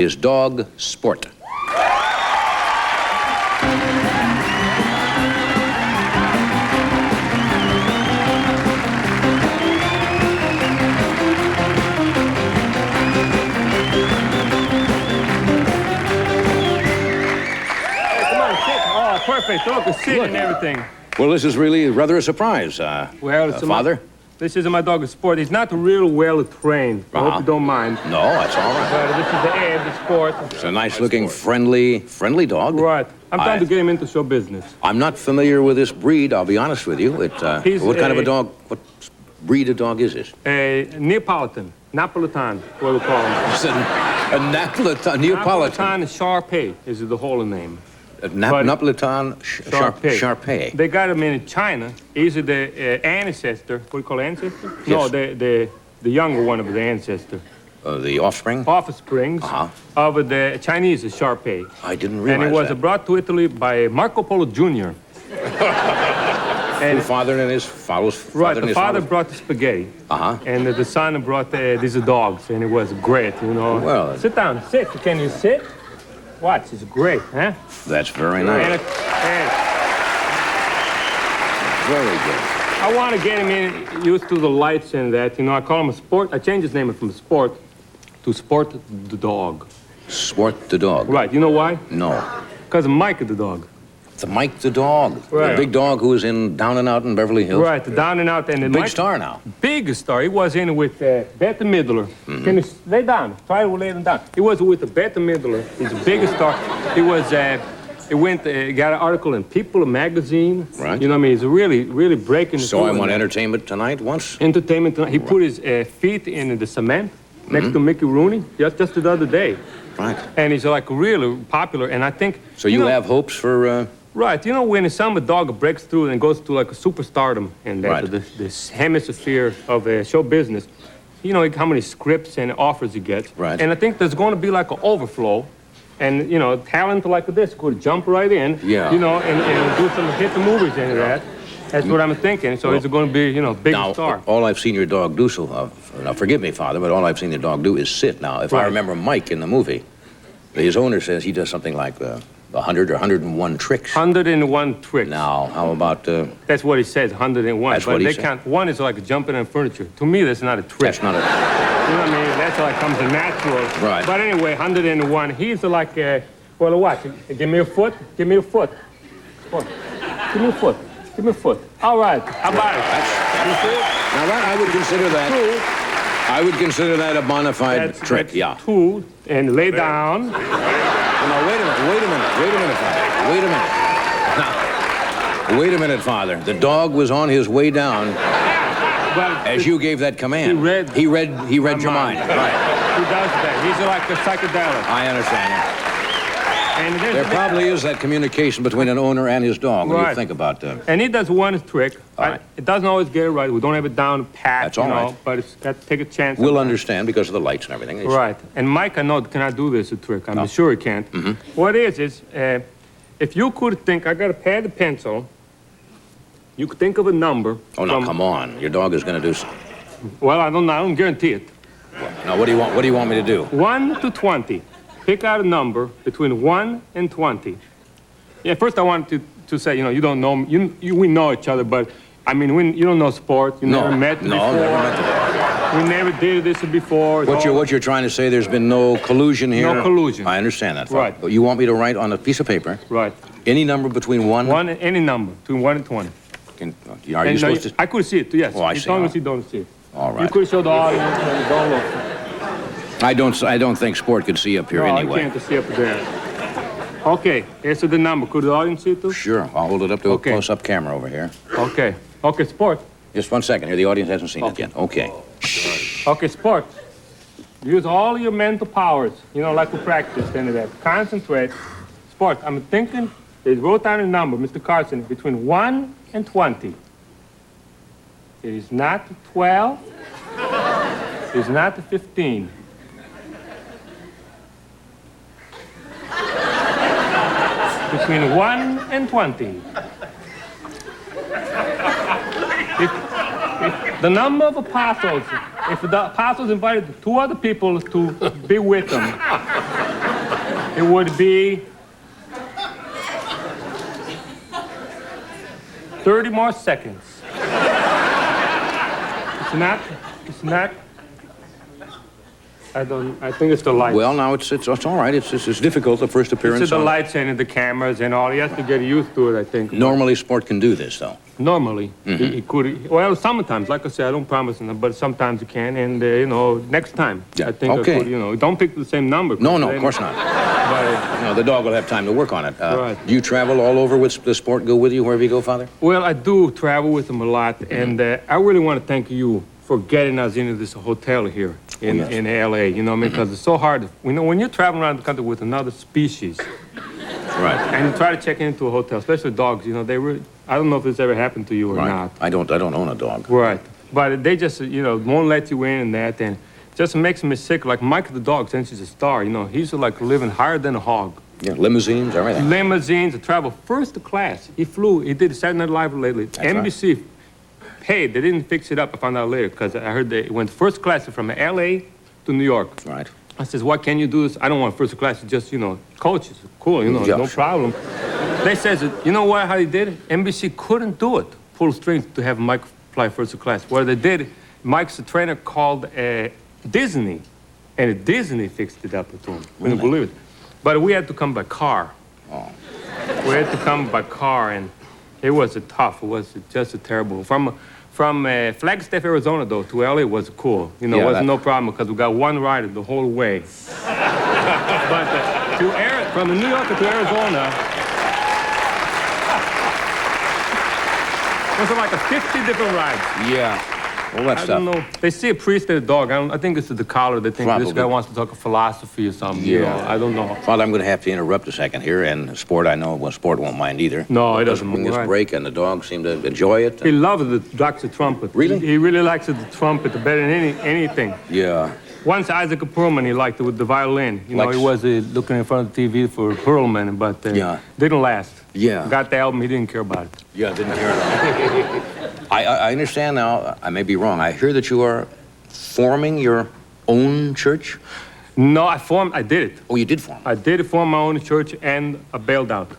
Is dog sport? Perfect. Look, it's sitting and everything. Well, this is really rather a surprise, Father. This is my dog, Sport. He's not real well trained. I hope you don't mind. No, that's all right. But this is the Ed, the Sport. It's a nice-looking, friendly dog. Right. I'm trying to get him into show business. I'm not familiar with this breed, I'll be honest with you. What kind of a dog, what breed of dog is this? A Neapolitan. Napolitan, what we call him. It's a Neapolitan. Napolitan Shar-Pei is the whole name. Napolitan Shar-Pei. They got him in China. He's the ancestor. What do you call ancestor? Yes. No, the younger one of the ancestor. The offspring? Offsprings of the Chinese Shar-Pei. I didn't realize And it was that. brought to Italy by Marco Polo Jr. And the father and his follows. Right, the father brought the spaghetti. And the son brought these dogs, and it was great, you know. Well, sit down, sit. Can you sit? Watch, it's great, huh? That's very nice. Very good. I want to get him used to the lights and that. You know, I call him a Sport. I changed his name from Sport to Sport the dog. Sport the dog. Right. You know why? No. Because of Mike the dog. The Mike the dog. Right. The big dog who is in Down and Out in Beverly Hills. Right, the Down and Out. And the big star now. Big star. He was in with Bette Midler. Can you lay down? Try to lay him down. He was with Bette Midler. He's the biggest star. He was, he got an article in People magazine. Right. You know what I mean? He's really breaking the So I'm on Entertainment Tonight once? Entertainment Tonight. He put his feet in the cement next to Mickey Rooney just the other day. Right. And he's like really popular, and I think... So you have hopes for... Right. You know, when some dog breaks through and goes to like a superstardom and this hemisphere of show business, you know how many scripts and offers you get. Right. And I think there's going to be like an overflow. And, you know, talent like this could jump right in. Yeah. You know, and do some hit the movies and that. That's what I'm thinking. So it's going to be, you know, big star. All I've seen your dog do, now forgive me, Father, but all I've seen the dog do is sit. Now, if I remember Mike in the movie, his owner says he does something like 100 or 101 tricks. 101 tricks. Now, how about... That's what he says, 101. That's what he said. Count. One is like jumping on furniture. To me, that's not a trick. That's not a... You know what I mean? That's like comes natural. Right. But anyway, 101. He's like, well, watch. Give me a foot. Give me a foot. Give me a foot. Give me a foot. All right. How about it? Now that I would consider that... I would consider that a bona fide trick, that's two, and lay down. No, wait a minute, Father. Now, wait a minute, Father. The dog was on his way down as you gave that command. He read your mind. Right. He does that. He's like a psychedelic. I understand. And there probably is that communication between an owner and his dog when you think about that. And he does one trick. It doesn't always get it right. We don't have it down pat. That's all right. But it's got to take a chance. We'll understand because of the lights and everything. Right. And Mike, I know, cannot do this trick. I'm sure he can't. What it is if you could think, I got a pad of pencil, you could think of a number. Oh, no, come on. Your dog is going to do something. Well, I don't guarantee it. Now, what do you want me to do? 1 to 20. Pick out a number between 1 and 20. Yeah, first I wanted to say, you know, you don't know, we know each other, but, I mean, you don't know sport. You never met before. No, never met before. We never did this before. What you're trying to say, there's been no collusion here? No collusion. I understand that. Right. But you want me to write on a piece of paper? Right. Any number between 1? Any number between 1 and 20. Are you supposed to? I could see it, yes. Oh, I see. As long as you don't see it. All right. You could show the audience and don't look. I don't think Sport could see up here anyway. I can't see up there. Okay, here's the number. Could the audience see it too? Sure. I'll hold it up to a close-up camera over here. Okay. Okay, Sport. Just 1 second here. The audience hasn't seen it yet. Okay. Okay, Sport. Use all your mental powers, you know, like we practiced and that. Concentrate. Sport, I'm thinking, they wrote down a number, Mr. Carson, between 1 and 20. It is not 12. It is not 15. Between 1 and 20. If the number of apostles, if the apostles invited 2 other people to be with them, it would be 30 more seconds. It's not. It's not. I think it's the lights. Well, now it's all right. It's difficult, the first appearance. It's the lights and the cameras and all. He has to get used to it, I think. Normally, sport can do this, though. Normally, he could. Well, sometimes, like I said, I don't promise nothing, but sometimes you can. And, you know, next time, Yeah. I think Okay. I could, you know, don't pick the same number. No, of course not. But, No, the dog will have time to work on it. Right. Do you travel all over with the sport? Go with you wherever you go, Father? well, I do travel with him a lot, and I really want to thank you for getting us into this hotel here in L.A., you know what I mean? Because it's so hard. You know, when you're traveling around the country with another species, Right. and you try to check into a hotel, especially dogs, you know, they really, I don't know if this ever happened to you or Right. not. I don't own a dog. Right. But they just, you know, won't let you in and that, and just makes me sick. Like Mike the dog, since he's a star, you know, he's like living higher than a hog. Yeah, limousines, everything. Limousines, travel first class. He did Saturday Night Live lately. That's NBC paid. They didn't fix it up. I found out later because I heard they went first class from L.A. to New York. Right. I says, why can't you do this? I don't want first class. Just, you know, coaches. Cool, you know, Yeah. no problem. They says, you know what, how they did it? NBC couldn't do it, full strength, to have Mike fly first class. What they did, Mike's a trainer called Disney, and Disney fixed it up to him. Couldn't believe it. But we had to come by car. Oh. We had to come by car, and it was tough. It was just a terrible. From Flagstaff, Arizona, though, to LA was cool. You know, Yeah, it was no problem because we got one rider the whole way. But from New York to Arizona, it was like 50 different rides. Yeah. Well, that's I don't know. They see a priest and a dog. I think it's the collar. They think this Probably. guy wants to talk philosophy or something. You know, I don't know. Father, I'm going to have to interrupt a second here, and sport, I know, well, sport won't mind either. No, it doesn't Bring mind. this Right. break, and the dogs seem to enjoy it. He loves the trumpet. Really? He really likes the trumpet better than anything. Yeah. Once Isaac Perlman, he liked it with the violin. You know, Likes- he was looking in front of the TV for Perlman, but didn't last. Yeah. Got the album, he didn't care about it. Yeah, didn't hear it. I understand now, I may be wrong. I hear that you are forming your own church? No, I did it. Oh, you did form. I did form my own church and I bailed out.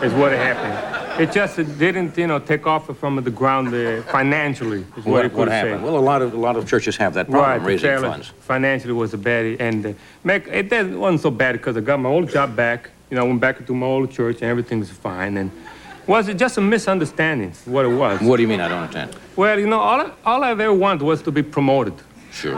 Is what happened. It just didn't, you know, take off from the ground financially. Is what you What could happened? say. Well, a lot of churches have that problem, Right, raising fairly- funds. financially was a bad, and it wasn't so bad because I got my old job back. You know, I went back into my old church and everything's fine. And was it just a misunderstanding? What it was? What do you mean? I don't understand. Well, you know, all I ever wanted was to be promoted, Sure.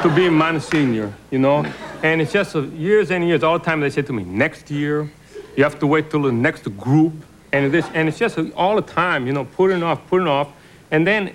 to be a Monsignor. You know, and it's just years and years. All the time they said to me, next year, you have to wait till the next group, and it's just all the time. You know, putting off, and then.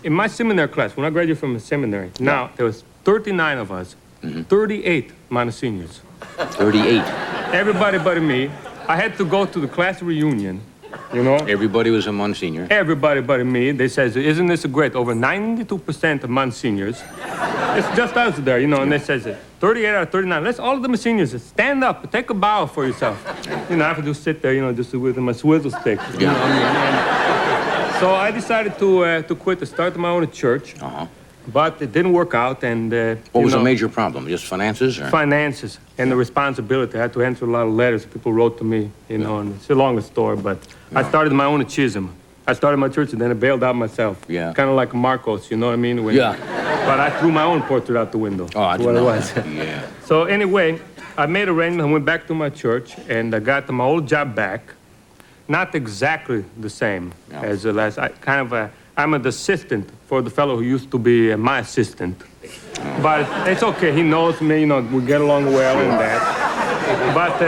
In my seminary class, when I graduated from the seminary, now there was 39 of us, 38 Monsignors. 38. Everybody but me. I had to go to the class reunion, you know. Everybody was a Monsignor. Everybody but me. They says, isn't this great? Over 92% of Monsignors. It's just us there, you know, and they says, 38 out of 39. Let's all of the Monsignors stand up, take a bow for yourself. You know, I have to just sit there, you know, just with my swizzle stick. You know, so I decided to quit, to start my own church, but it didn't work out. And What was you the know, major problem? Just finances? Or? finances and the responsibility. I had to answer a lot of letters people wrote to me, you know, and it's a longer story. But I started my own schism. I started my church and then I bailed out myself. Yeah. Kind of like Marcos, you know what I mean? Yeah. But I threw my own portrait out the window. Oh, I That's didn't what know it was. that. Yeah. So anyway, I made arrangements. I went back to my church and I got my old job back. Not exactly the same as the last. I'm an assistant for the fellow who used to be my assistant. But it's okay. He knows me. You know, we get along well and that. But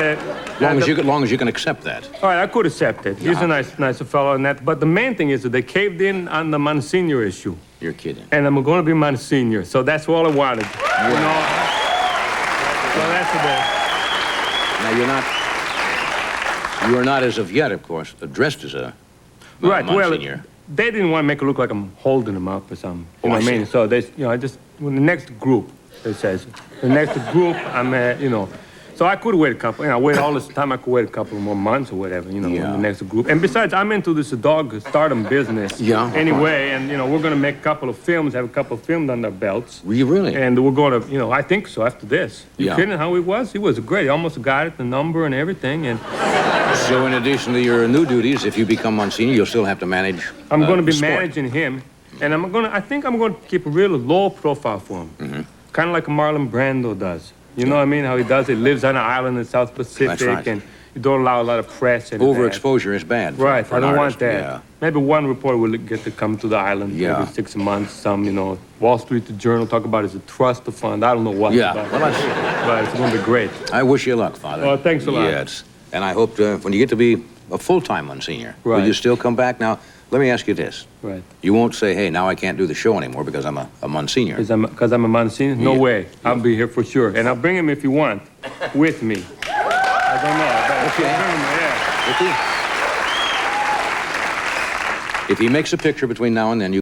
Long as you can accept that. all right, I could accept it. He's a nice fellow and that. But the main thing is that they caved in on the Monsignor issue. You're kidding. And I'm going to be Monsignor. So that's all I wanted. You know. So that's the best. Now, you are not, as of yet, of course, addressed as a Right. Well, Monsignor. they didn't want to make it look like I'm holding them up or something. You know I what I mean? see. So they, you know, when the next group, it says, the next group, I'm, you know. So I could wait a couple, I wait all this time, I could wait a couple more months or whatever, in the next group. And besides, I'm into this dog stardom business anyway, and, we're going to make a couple of films, have a couple of films under our belts. Were you really? And we're going to, I think so, after this. You Yeah. kidding how he was? He was great. He almost got it, the number and everything, and... So in addition to your new duties, if you become Monsignor, you'll still have to manage I'm going to be sport. managing him, and I think I'm going to keep a real low profile for him. Mm-hmm. Kind of like Marlon Brando does. You know what I mean? How he does it, lives on an island in the South Pacific, That's right. and you don't allow a lot of press. And Overexposure is bad. Right, for I an don't artist. want that. Yeah. Maybe one reporter will get to come to the island every 6 months. Some, Wall Street Journal talk about it as a trust fund. I don't know what. Yeah, About well, it. But it's going to be great. I wish you luck, Father. Oh, thanks a lot. Yes, and I hope when you get to be a full-time Monsignor, will Right. you still come back? Now, let me ask you this. Right. You won't say, hey, now I can't do the show anymore because I'm a Monsignor. Because I'm a Monsignor? No Yeah. way. I'll be here for sure. And I'll bring him if you want, with me. I don't know. Okay. Bring him, yeah. If he makes a picture between now and then, you